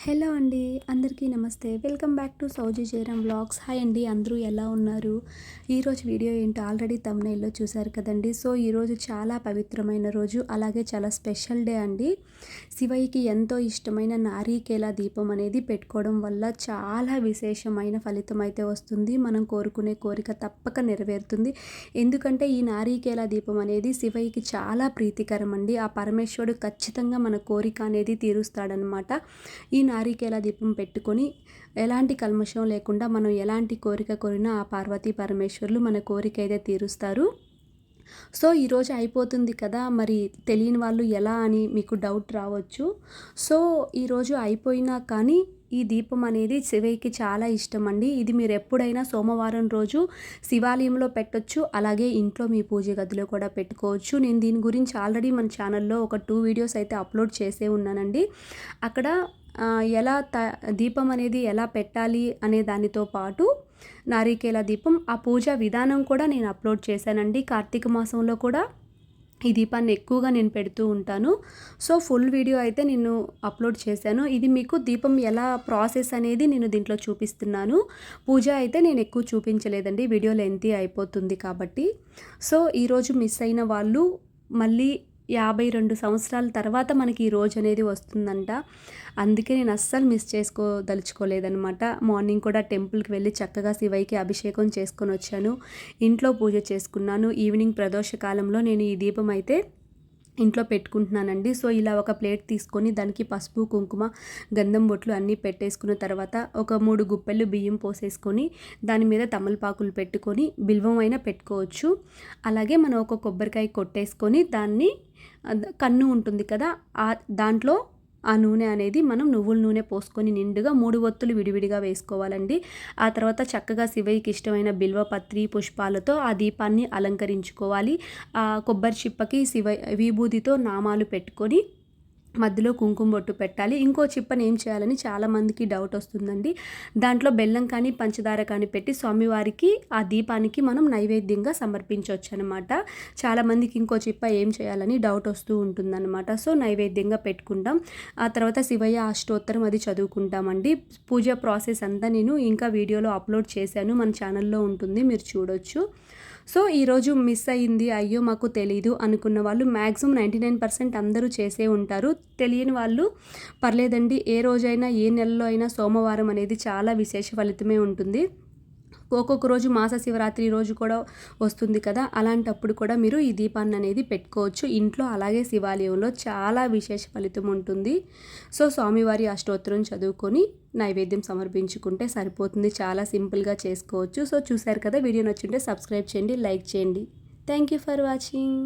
Hello అండి. అందరికీ నమస్తే. వెల్కమ్ బ్యాక్ టు సౌజీ జయరాం వ్లాగ్స్. హాయ్ అండి. అందరూ ఎలా ఉన్నారు? ఈరోజు వీడియో ఏంటో ఆల్రెడీ థంబ్‌నెయిల్‌లో చూశారు కదండీ. సో, ఈరోజు చాలా పవిత్రమైన రోజు, అలాగే చాలా స్పెషల్ డే అండి. శివయ్యకి ఎంతో ఇష్టమైన నారికేల దీపం అనేది పెట్టుకోవడం వల్ల చాలా విశేషమైన ఫలితం అయితే వస్తుంది. మనం కోరుకునే కోరిక తప్పక నెరవేరుతుంది. ఎందుకంటే ఈ నారికేల దీపం అనేది శివయ్యకి చాలా ప్రీతికరం అండి. ఆ పరమేశ్వరుడు ఖచ్చితంగా మన కోరిక అనేది తీరుస్తాడనమాట. ఈ నారికేల దీపం పెట్టుకొని ఎలాంటి కల్మషం లేకుండా మనం ఎలాంటి కోరిక కోరినా ఆ పార్వతీ పరమేశ్వరులు మన కోరిక అయితే తీరుస్తారు. సో, ఈరోజు అయిపోతుంది కదా, మరి తెలియని వాళ్ళు ఎలా అని మీకు డౌట్ రావచ్చు. సో, ఈరోజు అయిపోయినా కానీ ఈ దీపం అనేది శివయ్యకి చాలా ఇష్టం అండి. ఇది మీరు ఎప్పుడైనా సోమవారం రోజు శివాలయంలో పెట్టొచ్చు, అలాగే ఇంట్లో మీ పూజ గదిలో కూడా పెట్టుకోవచ్చు. నేను దీని గురించి ఆల్రెడీ మన ఛానల్లో ఒక 2 వీడియోస్ అయితే అప్లోడ్ చేసే ఉన్నానండి. అక్కడ ఎలా దీపం అనేది ఎలా పెట్టాలి అనే దానితో పాటు నారికేల దీపం ఆ పూజా విధానం కూడా నేను అప్లోడ్ చేశానండి. కార్తీక మాసంలో కూడా ఈ దీపాన్ని ఎక్కువగా నేను పెడుతూ ఉంటాను. సో, ఫుల్ వీడియో అయితే నేను అప్లోడ్ చేశాను. ఇది మీకు దీపం ఎలా ప్రాసెస్ అనేది నేను దీంట్లో చూపిస్తున్నాను. పూజ అయితే నేను ఎక్కువ చూపించలేదండి, వీడియో లెంతీ అయిపోతుంది కాబట్టి. సో, ఈరోజు మిస్ అయిన వాళ్ళు మళ్ళీ 52 సంవత్సరాల తర్వాత మనకి ఈ రోజు అనేది వస్తుందంట. అందుకే నేను అస్సలు మిస్ చేసుకోదలుచుకోలేదనమాట. మార్నింగ్ కూడా టెంపుల్కి వెళ్ళి చక్కగా శివయ్యకి అభిషేకం చేసుకొని వచ్చాను. ఇంట్లో పూజ చేసుకున్నాను. ఈవినింగ్ ప్రదోష కాలంలో నేను ఈ దీపం అయితే ఇంట్లో పెట్టుకుంటున్నానండి. సో, ఇలా ఒక ప్లేట్ తీసుకొని దానికి పసుపు, కుంకుమ, గంధం బొట్లు అన్నీ పెట్టేసుకున్న తర్వాత ఒక 3 గుప్పెళ్ళు బియ్యం పోసేసుకొని దాని మీద తమలపాకులు పెట్టుకొని బిల్వం అయినా పెట్టుకోవచ్చు. అలాగే మనం ఒక కొబ్బరికాయ కొట్టేసుకొని దాన్ని కన్ను ఉంటుంది కదా, దాంట్లో ఆ నూనె అనేది మనం నువ్వుల నూనె పోసుకొని నిండుగా 3 ఒత్తులు విడివిడిగా వేసుకోవాలండి. ఆ తర్వాత చక్కగా శివయ్యకి ఇష్టమైన బిల్వపత్రి పుష్పాలతో ఆ దీపాన్ని అలంకరించుకోవాలి. ఆ కొబ్బరి చిప్పకి విభూదితో నామాలు పెట్టుకొని మధ్యలో కుంకుమ బొట్టు పెట్టాలి. ఇంకో చిప్పని ఏం చేయాలని చాలామందికి డౌట్ వస్తుందండి. దాంట్లో బెల్లం కానీ పంచదార కానీ పెట్టి స్వామివారికి ఆ దీపానికి మనం నైవేద్యంగా సమర్పించవచ్చు అనమాట. చాలామందికి ఇంకో చిప్ప ఏం చేయాలని డౌట్ వస్తూ ఉంటుందన్నమాట. సో, నైవేద్యంగా పెట్టుకుంటాం. ఆ తర్వాత శివయ్య అష్టోత్తరం అది చదువుకుంటామండి. పూజ ప్రాసెస్ అంతా నేను ఇంకా వీడియోలో అప్లోడ్ చేశాను, మన ఛానల్లో ఉంటుంది, మీరు చూడొచ్చు. సో, ఈరోజు మిస్ అయ్యింది, అయ్యో మాకు తెలీదు అనుకున్న వాళ్ళు మ్యాక్సిమం 99% అందరూ చేసే ఉంటారు. తెలియని వాళ్ళు పర్లేదండి, ఏ రోజైనా ఏ నెలలో అయినా సోమవారం అనేది చాలా విశేష ఫలితమే ఉంటుంది. ఒక్కొక్క రోజు మాస శివరాత్రి రోజు కూడా వస్తుంది కదా, అలాంటప్పుడు కూడా మీరు ఈ దీపాన్ని అనేది పెట్టుకోవచ్చు ఇంట్లో. అలాగే శివాలయంలో చాలా విశేష ఫలితం ఉంటుంది. సో, స్వామివారి అష్టోత్తరం చదువుకొని నైవేద్యం సమర్పించుకుంటే సరిపోతుంది. చాలా సింపుల్గా చేసుకోవచ్చు. సో, చూశారు కదా, వీడియో నచ్చుంటే సబ్స్క్రైబ్ చేయండి, లైక్ చేయండి. Thank you for watching.